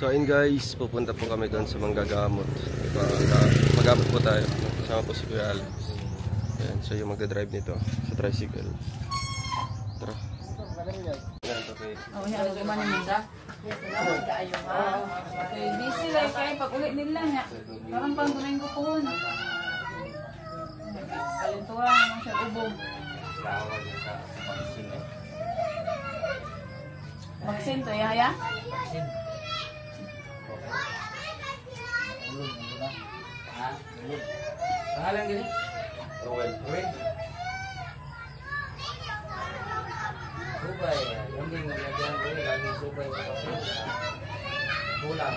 So ayun guys, pupunta po kami doon sa manggagamot. Magamot po tayo. Kasama po si Kuya Alex. Ayan, so yung magdadrive nito sa tricycle. Tara. Oh, yan, gumanin mo sa? Yes, okay, busy lang kayo. Pag ulit nila niya. Parang pang gumain ko po. Kalintuan naman siya ubog. Vaksin to, Yaya? Pangalan gini? Rowel. Subay. Yung din naglagaan ko lagi subay sa kulang.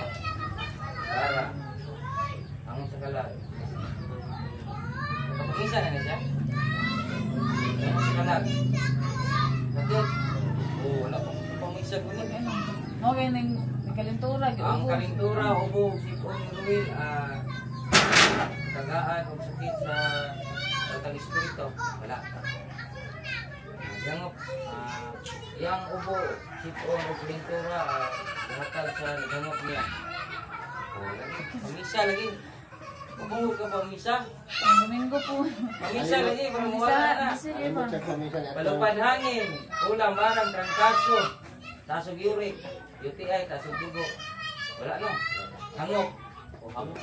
Para ang sa kalag. Kapag-isa na siya? Ang sa kalag. Bakit? Oo, wala pang pang-isa ko na. Okay, nagkalintura. Ang kalintura, ubo, sipon, ruil, tagaan o sakit sa tatang espiritu, wala. Yang ubo, sipon o kalintura, hatag sa nagangop niya. Pamisa lagi. Mabungog ka pamisa? Ang Domingo po. Pamisa lagi, para mawala na. Palupad hangin, ulam, barang, trangkaso, tasog uric, UTI, tasog dugo. Wala no. Hangok. Hangok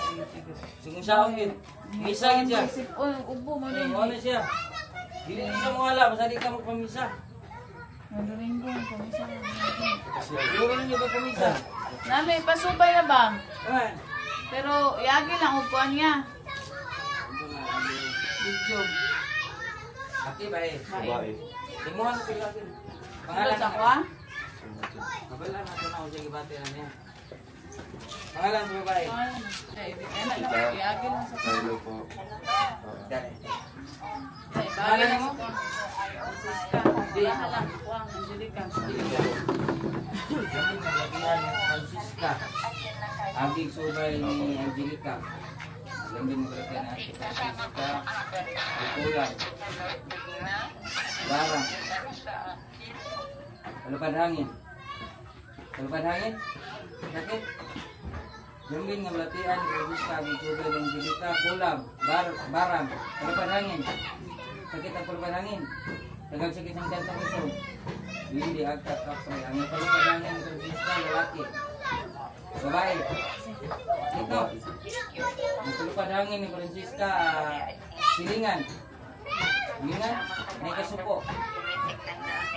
sige saon yun. Misa yun siya. Oh, ubo mo rin. Ano siya? Dili siya mawala, basta di ka magpamisa. Ang Domingo, pamisa. Siguro ninyo ba pamisa? Nami, pasubay na ba? Ayan. Pero, yagi lang upuan niya. Video. Aki ba eh? Babae. Timuhan ko pila din. Pangalan sa kwa? Kabala na ito na ako siya ibati na niya. Pangalan sa babae? Yagi lang sa kwa. Hello po. Pangalan mo? Bahala lang kwa. Angelica. Yung naglabihan ni Francisca. Agig subay ni Angelica. Alam din mo rin na si Francisca. Ikulang. Barang. Palupad hangin. Palupad hangin? Sakit? Yung din nga balatian ni Francisca. Agig subay ni Angelica. Kulang. Barang. Palupad hangin. Sakit ang palupad hangin. Tagal sakit ng dantang ito. Hindi agkat kapre. Ang palupad hangin ni Francisca. Lalaki. Babae. Ito. Ang palupad hangin ni Francisca, silingan. Silingan, may kasuko.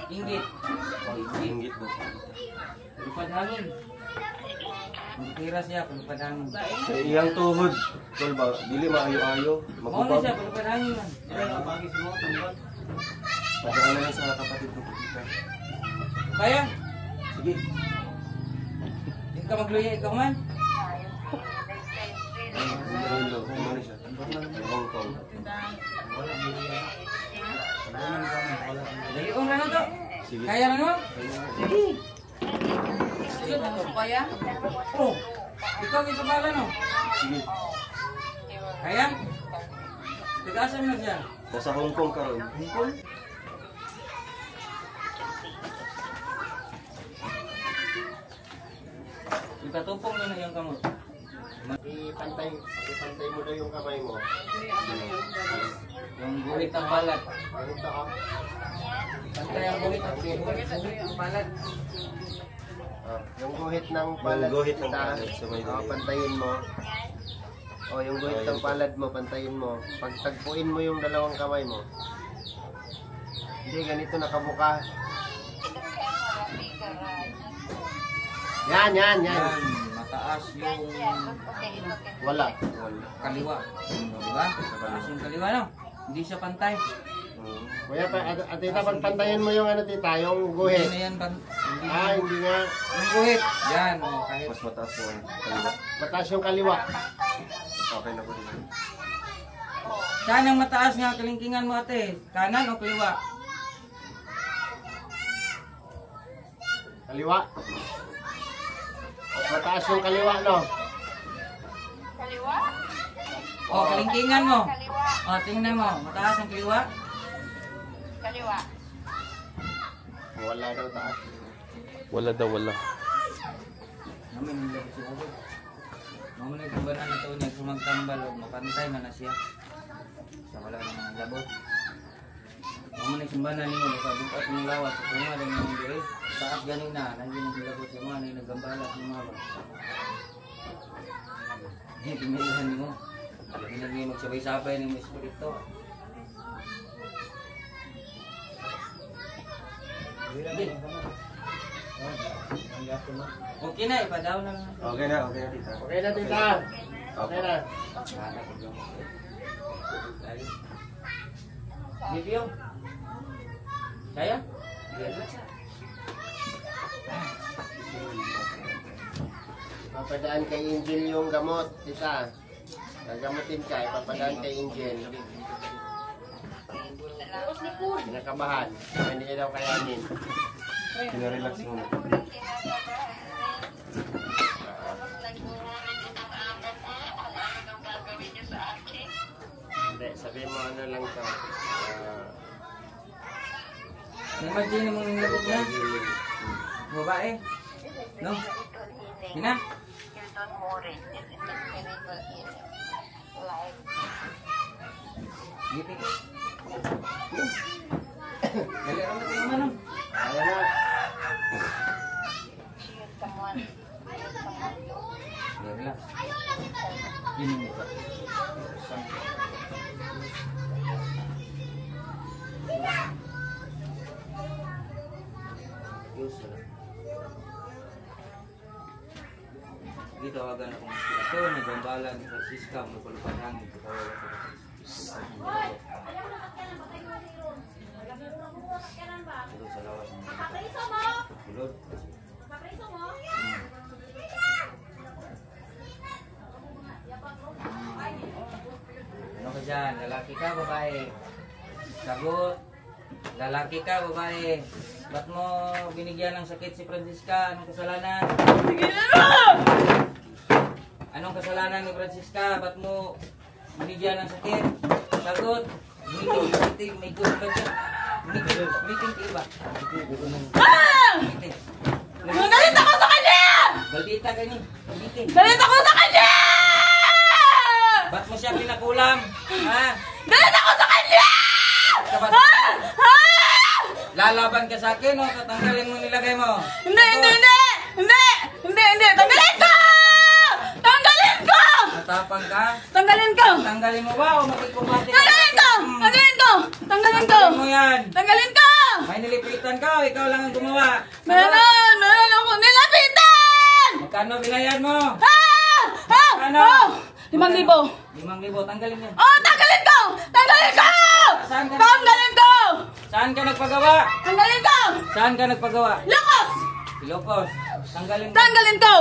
Inggit. Inggit po. Palupad hangin. Magtira siya, palupad hangin. Sa iyang tuhod. Tol ba? Dili maayo-ayo. Mauna Magubag. siya, palupad hangin man. Padaan na lang sa kapatid ko. Kaya, Sige. hindi ka magluya, ikaw man. Hello. Kumano siya? Hong Kong. Dalion na to. Sige. Kaya na naman? Sige. Sige, kaya? Oh, ikaw yung sabala no? Sige. Kaya? Tigasan mo na siya. Nasa Hong Kong ka ron. Hong Kong? Itatupong nyo na yung kamot. Ipantay mo daw yung kamay mo. Yung guhit ng balat. Ganito ka. Pantay ang guhit ng balat. Yung guhit ng palad. Yung guhit ng palad sa may dali. Pantayin mo. O, yung guhit ng palad mo, pantayin mo. Pagtagpuin mo yung dalawang kamay mo. Hindi, ganito nakabuka. Yan. Yan, mataas yung Wala. kaliwa. Diba? Mataas yung kaliwa no? Hindi siya pantay. Kuya, tita, pagpantayin mo yung ano, tita, yung Hindi guhit. na yan. Hindi Hindi nga. yung guhit. Yan. Kahit Mas mataas yung kaliwa. Mataas yung kaliwa. Okay na po din. saan ang mataas nga kalingkingan mo ate? Kanan o kaliwa? Kaliwa. Mataas yung kaliwa, no? O, kalingkingan mo. O, tingnan mo. Mataas ang kaliwa? Wala daw taas. Wala daw, wala. Amin nila si Hugo. Mamunay kung ba na ito niya sumagtambal o mapantay na siya. Sa wala ng mga labot. Mamunay simbanan niyo sa bukas ng lawas. Kung nga rin yung diri. Taas ganin na. Nandiyan ang labot sa mga na nagambala sa mga. Hindi pimilihan niyo. Lagi na niyo magsabay-sabay ng espiritu. Okay na, ipadaw na lang. Okay na tita. Okay na, tita. Okay na. Video. Saya? Papadaan kay Angel yung gamot, tita. Gagamutin ka, ipapadaan kay Angel. Kinakabahan. Hindi niya daw kayanin. Pinarelax muna. Hindi, sabihin mo ano lang ka. Imagine mo yung labot niya. Babae. No? Hina? Gipit. Dali ang natin naman, no? Ayan na. Relax. Yun yung ito. Dito tawagan akong ito, nagambala ni Francisca, magpalupad hangin, tawagan ako sa Sulod sa lawas ng Sulod. Ano ka dyan? Lalaki ka, babae? Sagot. Lalaki ka, babae? Ba't mo binigyan ng sakit si Francisca? Anong kasalanan? Anong kasalanan ni Francisca? Ba't mo binigyan ng sakit? Sagot. May gusto ka dyan. Meeting ka iba. Galit ako sa kanya! Baldita ka ni. Meeting. Galit ako sa kanya! Ba't mo siya pinakulam? Ha? Galit ako sa kanya! Lalaban ka sa akin o tatanggalin mo nilagay mo? Hindi! Tanggalin ko! Tanggalin ko! Matapang ka? Tanggalin ko! Tanggalin mo ba o makikumbate? Tanggalin ko! Tanggalin ko! Tanggalin ko! Tanggalin mo yan! Tanggalin ko! May nilipitan ka o ikaw lang ang gumawa? Meron ako nilapitan! Magkano binayad mo? Ano? 5,000. 5,000. Tanggalin mo. Oh, tanggalin ko! Tanggalin ko! Saan ka? Tanggalin ko! Saan ka nagpagawa? Tanggalin ko! Saan ka nagpagawa? Lakos! Ilocos. Tanggalin mo. Tanggalin ko!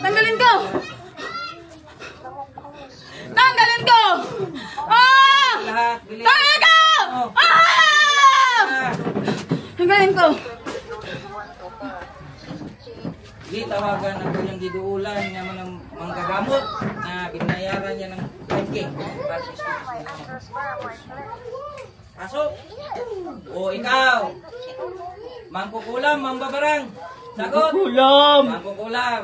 Tanggalin ko! Tanggalin ko! Ah! Lahat. Bili. Tanggalin ko! Oh. Ah! Tanggalin ko! Di tawagan ng kanyang giduulan niya mo ng manggagamot na binayaran niya ng 5K. Pasok! O ikaw! Mangkukulam, mambabarang! Sagot! Mangkukulam!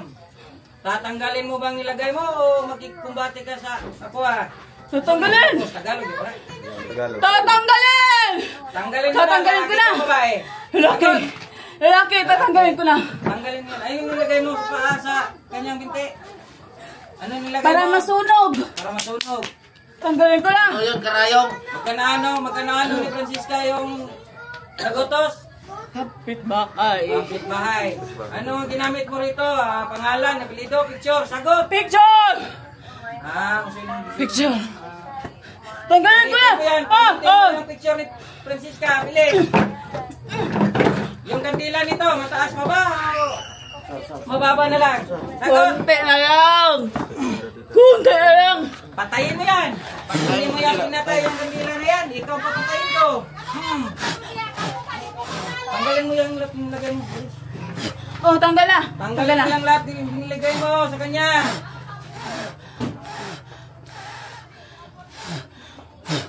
Tatanggalin mo bang nilagay mo o makikumbate ka sa ako ah? Tatanggalin! Tagalog, di ba? Tagalog. Tatanggalin! Tanggalin mo Tatanggalin ko na! babae. Lalaki! Lalaki! Tatanggalin ko na! Tanggalin mo. Ayun nilagay mo sa paa sa kanyang binti. Ano nilagay Para mo? masunog! Para masunog. Tanggalin ko na! Ano yung karayong? Magkano ni Francisca yung nagotos? Kapit bakay! Kapit bahay. Ano ang ginamit mo rito? Pangalan, apelido, picture, sagot. Picture! Kung sino? Picture! Tanggalin ko na! Yan, yung picture ni Francisca, bilis. Yung kandila nito, mataas pa ba? Mababa na lang. Sagot. Kunti na lang! Kunti na lang! Patayin mo yan. Patayin mo yan, pinatay yung kandila na yan. Ikaw papatayin ko. Tanggalin mo yung nilagay mo. Oh, tanggal na! Tanggalin mo yung lahat nilagay mo sa kanya.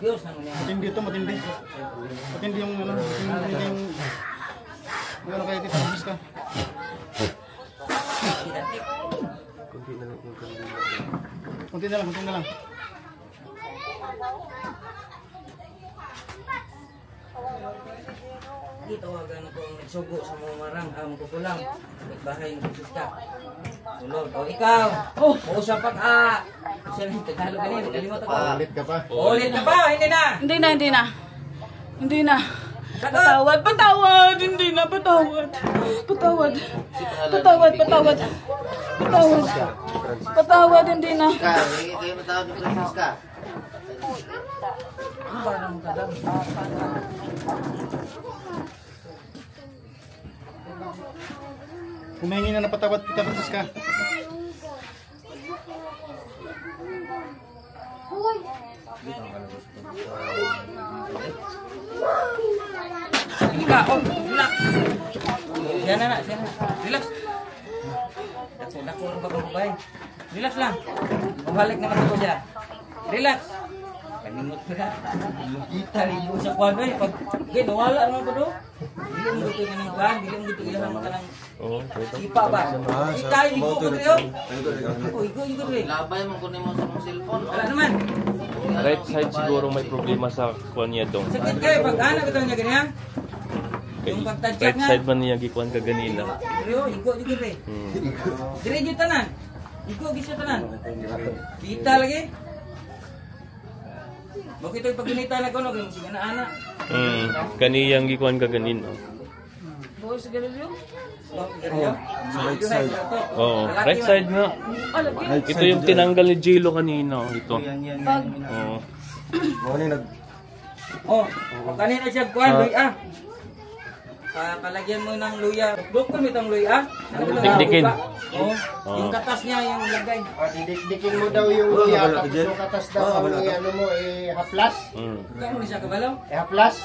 Diyos, ano yan? Matindi ito, matindi. Matindi yung ano, matindi yung ano kaya Tita Francisca. Kunti na lang yung kanina. Kunti na lang, kunti na lang. Dito tawagan ko ang nagsugo sa mga marang ang kukulang. Bahay ng Francisca. Sulod. O ikaw. Oh, usap pa ka. Siya lang Tagalog ganyan. Kalimutan ko. Ulit ka pa. Ulit ka ba? Hindi na. Hindi na, hindi na. Hindi na. Patawad, patawad. Hindi na, patawad. Patawad. Patawad, patawad. Patawad. Patawad, hindi na. Kayo matawag ng Francisca. Parang kadam. Humingi na ng patawad kita, Francisca. Sige ka. Oh, relax. Yan na. Relax. Dako lang ba kung babae? Relax lang. Mabalik naman ako siya. Relax. Kanimot ko na. Kita rin ko sa kwan eh. Pag nawala naman ko do. Dili mo dito nga ng kwan. Dili mo dito ilahan ka ng sipa ba? Kita yung igo ko rin. Oh, igo rin. Labay mo kunin mo sa mong cellphone. Wala naman. Right side siguro may problema sa kuan niya dong. Sakit kayo pag anak ito niya ganyan. Yung pagtadyak Right nga. side man niya gikuan ka ganina. Pero igo juga rin. Dire yung tanan. Igo gisyo tanan. Kita lagi. Bakit ito paggunita na kono kung sige na anak. Kaniyang gikuan ka ganina. Buhay sa Galileo? Right side. Oo, right side nga. Ah, lagi. Ito yung tinanggal ni Jilo kanina. Ito. Pag, Oo. Oh, kanina siya kuan luya. Palagyan mo ng luya. Bukod mo itong luya. Dikdikin. Oh, yung katas niya yung lagay. Didikdikin mo daw yung luya, tapos yung katas daw ang ano mo, haplas. Ikaw mo ni siya kabalaw. Haplas.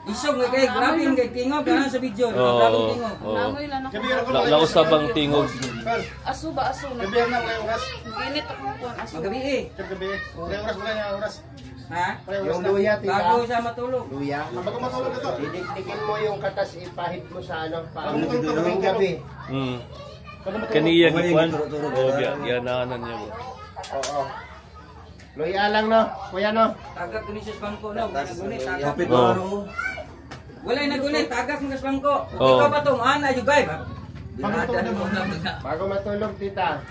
Isog nga kay grabe yung kay tingog kana sa video. Grabe yung tingog. namoy lang ako. Lausabang tingog. Aso ba, aso na. Gabi na, kaya oras. Ginit ako kuhan, aso. Magabi eh. Gabi. Kaya oras, kaya oras. Ha? Yung luya, Bago tita. siya matulog. Luya. Bago matulog ito. Didikdikin mo yung katas, ipahid mo sa ano, paano kaming gabi. Kaniyang gikuan. Oo, yanaanan niya mo. Oo. Luya lang no, kuya no. Tagak ni sa bangko no. Nagunit tagak. Oo. Wala nagunit tagak mo sa bangko. Oo. Ikaw pa tong ana you guys. Dinada mo na mga. Bago matulog, tita.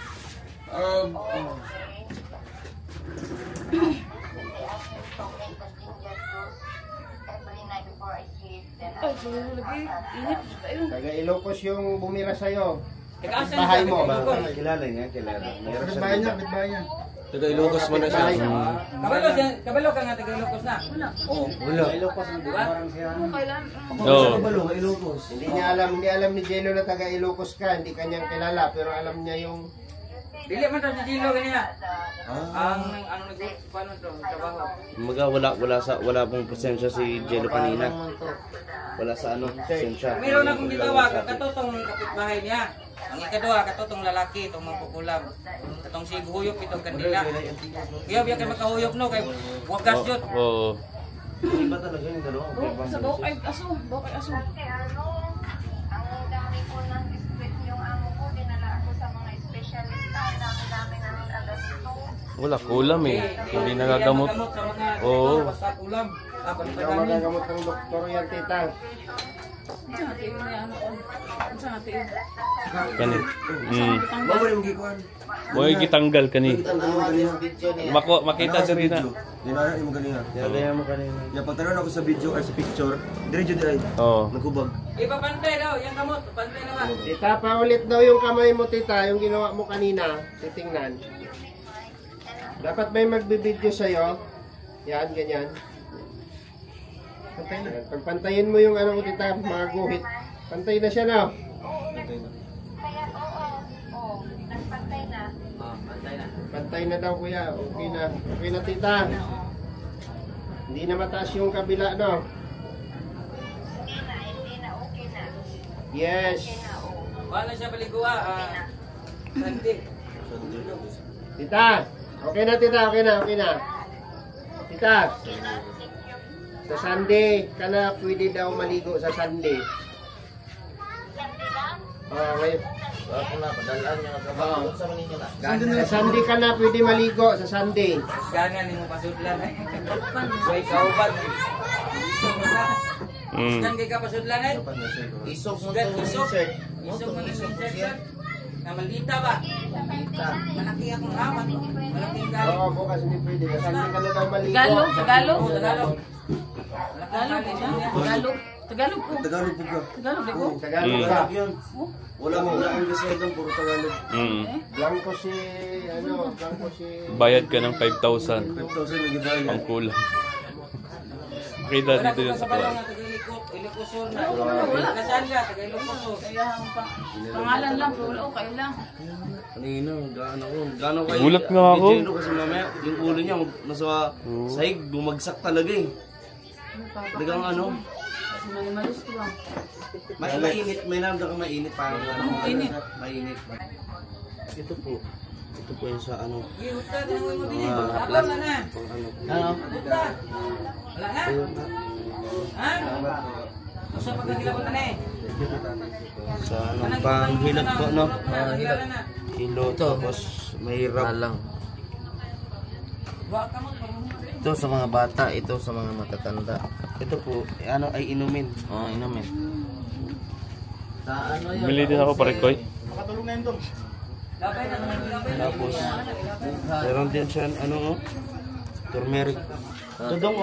Ay, so lagi. Init tayo. Taga Ilocos yung bumira sa'yo. Taga-asan Bahay siya, mo. taga-Ilocos. Kilala niya, kilala. Bitbahay niya, bitbahay niya. Taga Ilocos man na siya. Kabalo ka nga taga Ilocos na. Oo. Wala. Ilocos, di ba? Ano kailan? Oo. Hindi alam ni Jello na taga Ilocos ka, hindi kanyang kilala, pero alam niya yung Dili man daw si Gilo ganyan. Ang ano paano to trabaho. Wala pong presensya si Jello kanina. Wala sa ano, presensya. Meron akong gitawag katotong kapitbahay niya. Ang ikaduha katotong lalaki itong magkukulam. Katong si Huyop itong kandila. Kaya biya kay makahuyop no kay wagas jud. Oo. Iba talaga yung dalawa. Sa bawak ay aso. Bawak ay aso. Ang dami ko ng script yung amo ko, dinala ako sa mga specialista, ang dami ng alasito. Wala kulam eh. Hindi nagagamot. Sa mga Oo. basta kulam. hindi ka magagamot ng doktor yan, tita. Saan natin yun na ano? Saan natin yun? Kani. Bawal yung gikuan. Mo'y gitanggal kani. Yung video niya. Makita sa rin na. Dinara mo kanina. Kaya mo kanina. Ya pagtaron ako sa video or sa picture, diretso diray. Oo. Nagkubag. Ipapantay daw, yung kamot, pantay na ba? Tita, paulit daw yung kamay mo, tita, yung ginawa mo kanina, titingnan. Dapat may magbibideo sa'yo. Yan, ganyan. Pantay na. Pagpantayin mo yung ano mo, tita, mga guhit. Pantay na siya na. Kaya oo, nagpantay na. Pantay na. Pantay na daw, kuya. Okay na. Okay na, tita. Hindi na mataas yung kabila, no? Hindi na, okay na. Yes. Wala siya baliguwa. Sandi. Tita. Okay na, tita. Okay na, okay na. Tita. Sa Sunday, ka na pwede daw maligo sa Sunday. Sandi lang? Ngayon. Ako na, padalaan niya ang trabaho. Sa ninyo na. Sa Sunday ka na pwede maligo, sa Sunday. Ganyan yung pasudlan eh. May kauban. Gan kay ka pasudlan eh. Isok mo Gan itong isok. insert. Isok mo isok siya. Na maldita ba? Malaki akong amat. Malaking galing. Oo, bukas hindi pwede. Sa Sunday ka na daw maligo. Tagalog, Tagalog. Oo, Tagalog. Tagalog po siya. Tagalog. Tagalog po. Tagalog po ka. Tagalog di po. Tagalog ka. Yun. Wala ang kasi doon, puro Tagalog. Blanco si, blanco si... Bayad ka ng 5,000. 5,000 yung gidaya. Ang kulang. Makita dito yun sa kuwan. Ilikosor na. Nasaan ka? Taga-Ilocosur. Kaya ang pangalan lang, pero wala ko kayo lang. Kanina, gaano kayo. Gulat nga ako. Jeno kasi mamaya, yung ulo niya, nasa sahig, bumagsak talaga eh. Talagang ano, Kasi manimalis ko lang. mainit, may namda ka mainit, parang ano, Mainit. mainit. Ito po yung sa ano, Gihuta, tinangoy mo din. Abang na na. ano, Huta. Wala na. Ha? Gusto pagkakilabot na eh. sa anong panghilot po, no? Hilot na. Hilot, tapos mahirap. Buwak ka mo. Ito sa mga bata, ito sa mga matatanda. Ito po, ano ay inumin. Oh, inumin. Sa ano yun? Bili din ako pare koy. Makatulong na yun to. Labay na naman. Tapos, meron din siya, ano, turmeric. Tudong,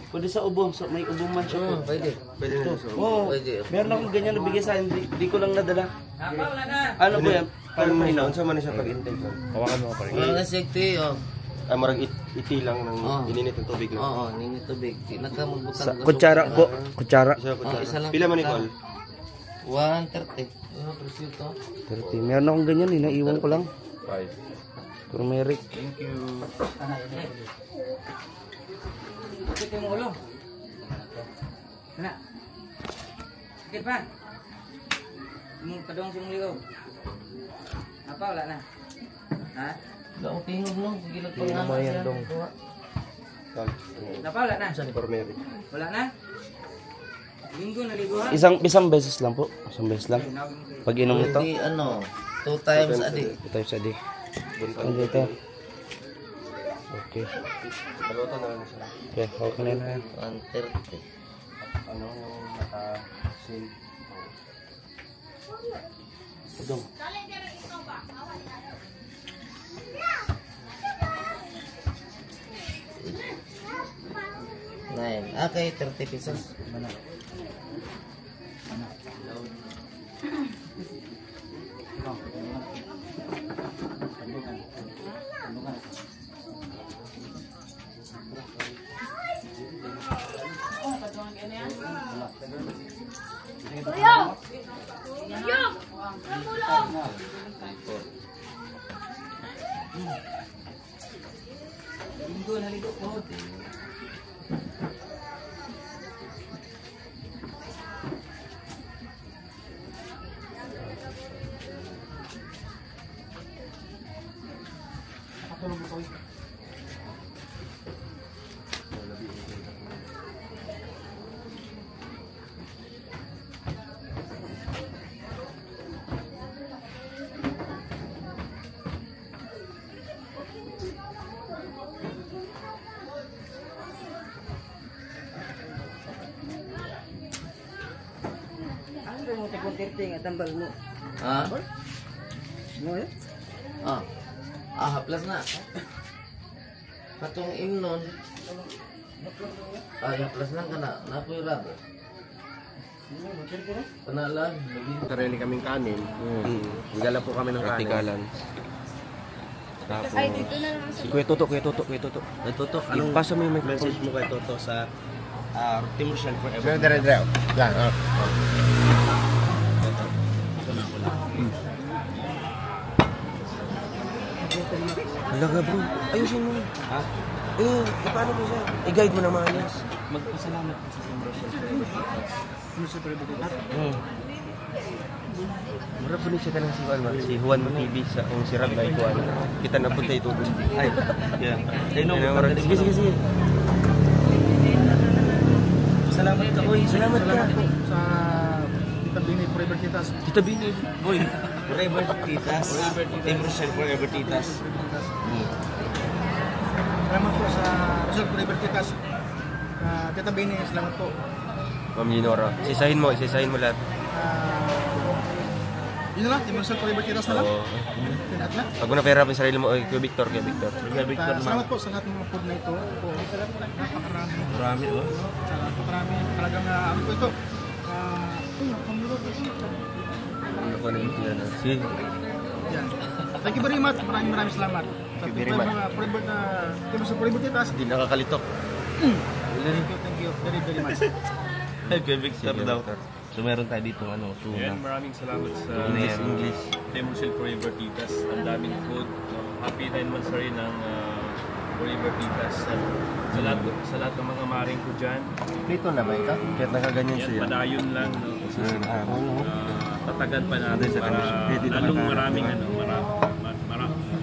pwede sa ubo, may ubo man siya. Pwede. Pwede na sa Oo, Pwede. meron akong ganyan na bigay sa akin, di ko lang nadala. Abang na na. Ano po yan? Paano mahinaon? Saan man na siya pag-intention? Hawakan mo pare koy. Wala na sekti, oh. Ay, marag iti lang ng Oh. ininit ng tubig. Oo, nini tubig. Di na ka magbutang. Kutsara po, kutsara. Isa ko Oh, isa lang. Pila man ikaw? 130. Ano, presyo 30. Meron akong ganyan, inaiwan ko lang. 5. Turmeric. Sakit yung ulo. Kana. Sakit pa. Mung kadong sing ligaw. Apa wala na? Ha? Wala ko tingog no. Gilot pa nga. Lumayan dong. Napa wala na? Turmeric. Wala na? Linggo na ligo ha? Isang beses lang po. Isang beses lang. Pag inom ito. Pwede ano, 2 times a day. 2 times a day. Ano dito? Okay. Kaluto na lang siya. Okay, okay na yan. 130. Ano yung naka-sin? Tudong. Nine. Okay, 30 pesos. Linggo na ligo po. Ano mo tikuntirting at tambal mo? Ha? Ah. Ah, haplas na. Patong imnon. Ah, haplas lang ka na. Napoy rabo. Panalan. Sarili kaming kanin. Higala po kami ng kanin. Praktikalan. Tapos, Si Kuya Toto, Kuya Toto. May tutok. Anong pasa mo yung microphone. message mo kay Toto sa Team Rochelle Forever? Dire. Yan, Halaga bro, ayusin mo. Ha? Paano mo siya? I-guide mo na maayos. Magpasalamat ka sa Team Rochelle Forever. Mura po siya ka ng si Juan TV sa kung si Rab ay Juan. Kita na punta ito doon. Ay, Yeah. sige. Salamat ka, boy. Salamat ka. Sa Tita Bini Forever Titas. Tita Bini. Boy, Forever Titas. Team Rochelle Forever Titas. Salamat po sa Rochelle Forever Titas. Tita Bini, salamat po. Ma'am Ginora. Isisahin mo lahat. Yun na lang, Team Rochelle Forever Titas na lang. Oo. Tinat na. Pag mo na-pair yung sarili mo, kay Victor. Salamat po sa lahat ng mga food na ito. Napakarami. Marami oh. Napakarami. Talagang ano po ito. Ano ko na yung yan? Sige. Yan. Thank you very much. Maraming salamat. Sa Team Rochelle Forever Titas. Hindi nakakalitok. Thank you very much. Kay Victor daw. So meron tayo dito tuna. Ayan, maraming salamat sa English. Team Rochelle Forever Titas. Ang daming food. Happy 9 months rin ng Forever Titas. At sa lahat ng mga maring ko dyan. Prito na ba ito? Kahit nakaganyan Yan, siya. padayon lang. No? Tatagan pa natin para lalong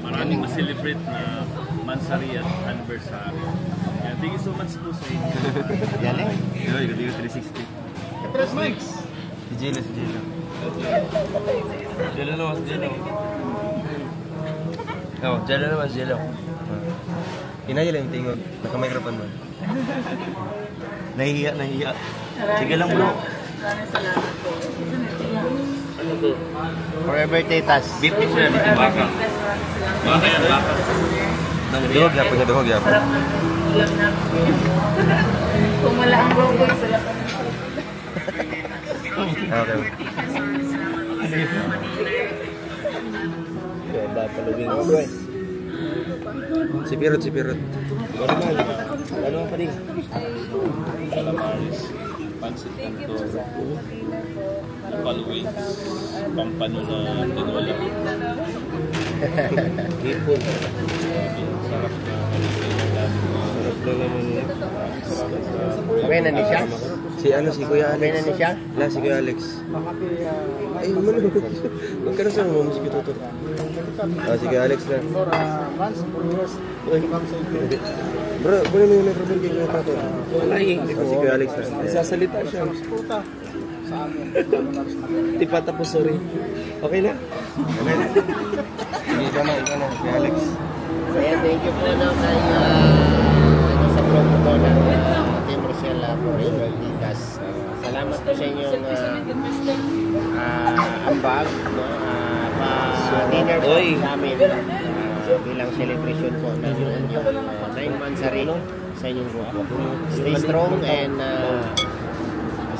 maraming ma-celebrate na Mansari at anniversary. Yeah, thank you so much po sa inyo. Yan eh. Hindi ko 360. Press Mix. Si Jelo. Jelo naman, Jelo. Oo, Jelo naman, Jelo. Inaya lang yung tingog. Naka-microphone mo. Nahihiya. Sige lang bro. Maraming salamat po. Ano to? Forever Titas. Beef is yan, ito baka. Baka yan, baka. Duhog yapon. Sarap na ulam namin. Kung wala ang brogo, sarap na. Okay. Palugin mo bro. Si Pirot. Ano pa din? Calamares, pansit canton, paluin, pampano na tinola. Hipon. Sarap na namin. Sarap na naman. Okay na ni siya? Si Kuya Alex. Okay na ni siya? Si Kuya Alex. Ay, umano. Huwag ka na sa mga musik ito. Si Kuya Alex na. Bro, kunin mo yung microphone kay Kuya Tato. Si Kuya Alex na. Sasalita siya. Di pa tapos, sorry. Okay na? Sige, ikaw na. Kuya Alex. Ayan, thank you po kay sa promotor ng Team Rochelle Forever Titas. Salamat po sa inyong ambag, pa-dinner po sa amin bilang celebration po ng inyong 9 months rin sa inyong grupo. Stay strong and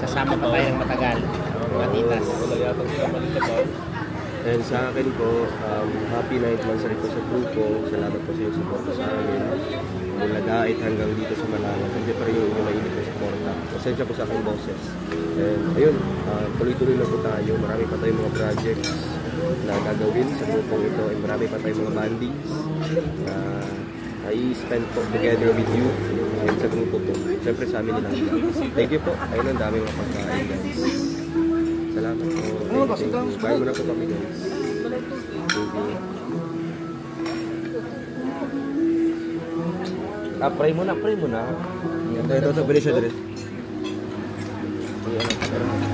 sasama pa tayo ng matagal, mga titas. And sa akin po, happy 9th monthsary po sa grupo. Salamat po sa iyong support sa amin. Mula Dait hanggang dito sa Malangan. Hindi pa rin yung mainit na support. Pasensya po sa aking boses. And ayun, tuloy-tuloy na po tayo. Marami pa tayong mga projects na gagawin sa grupong ito. And marami pa tayong mga bandings na I-spend po together with you and sa grupo po. Siyempre sa amin nilang. Thank you po. Ayun, ang daming mga pagkain, guys. Salamat po. Thank you. Bye muna po kami, guys. Thank you. Pray mo na. Ito. Bili siya dito.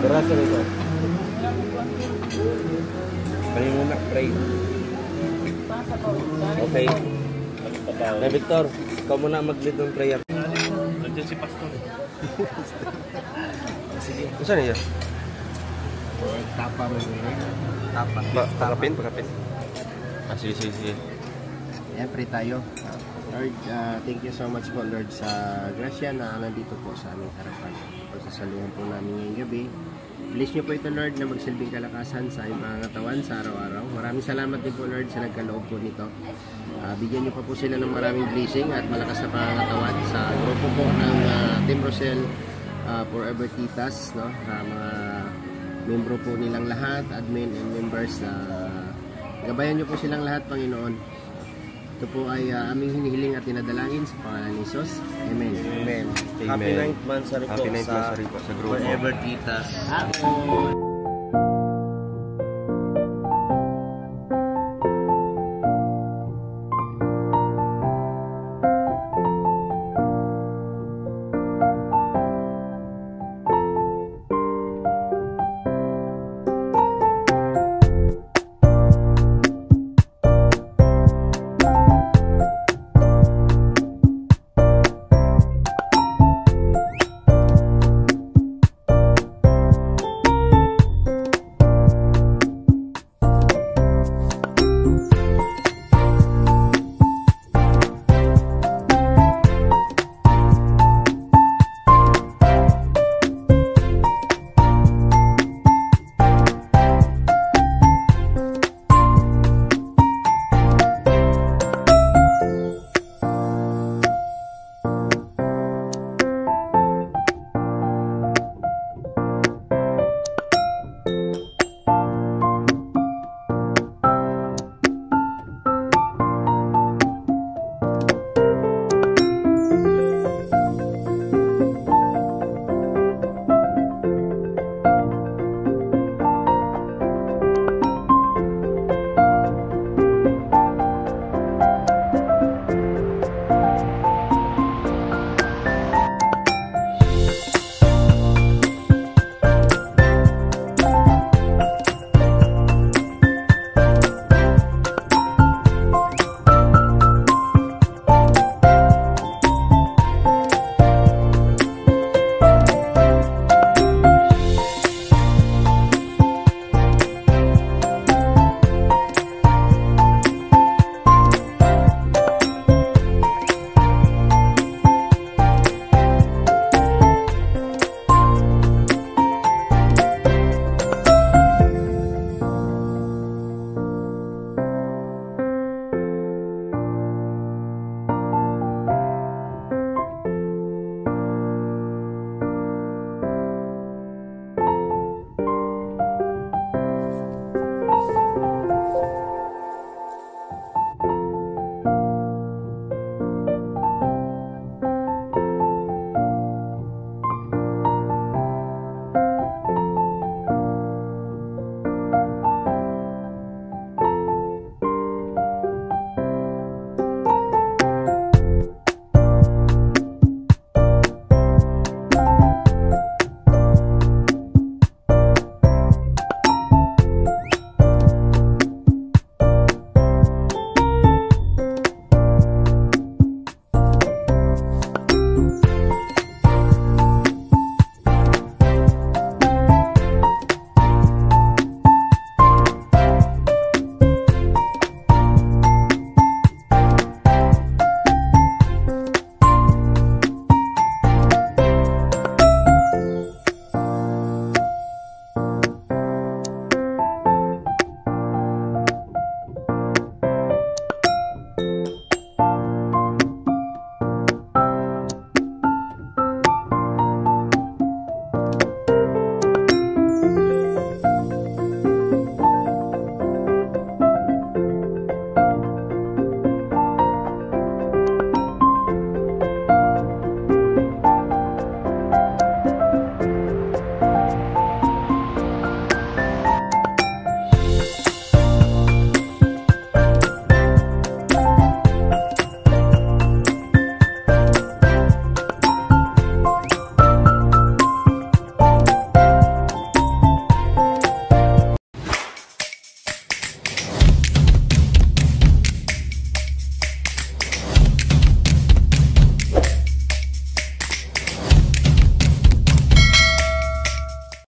Terasa ito. Pray mo na, pray. Okay. Na Victor, ikaw muna mag-lead ng prayer. Nandiyan si Pastor. Sige. Saan niya? Tapa mo Pakapin. Sige. Ayan, pray tayo. Lord, thank you so much po Lord sa grasya na nandito po sa aming harapan. Pagsasaluhan po namin ngayong gabi. Bless niyo po ito Lord na magsilbing kalakasan sa aming pangangatawan sa araw-araw. Maraming salamat din po Lord sa nagkaloob po nito. Bigyan niyo pa po sila ng maraming blessing at malakas na pangangatawan sa grupo po ng Team Rochelle Forever Titas, no? Mga membro po nilang lahat, admin and members. Gabayan niyo po silang lahat, Panginoon. Ito po ay aming hinihiling at tinadalangin sa pangalan ni Jesus. Amen. Happy 9th monthsary po Happy 9th monthsary po sa grupo. Forever Titas. Amen.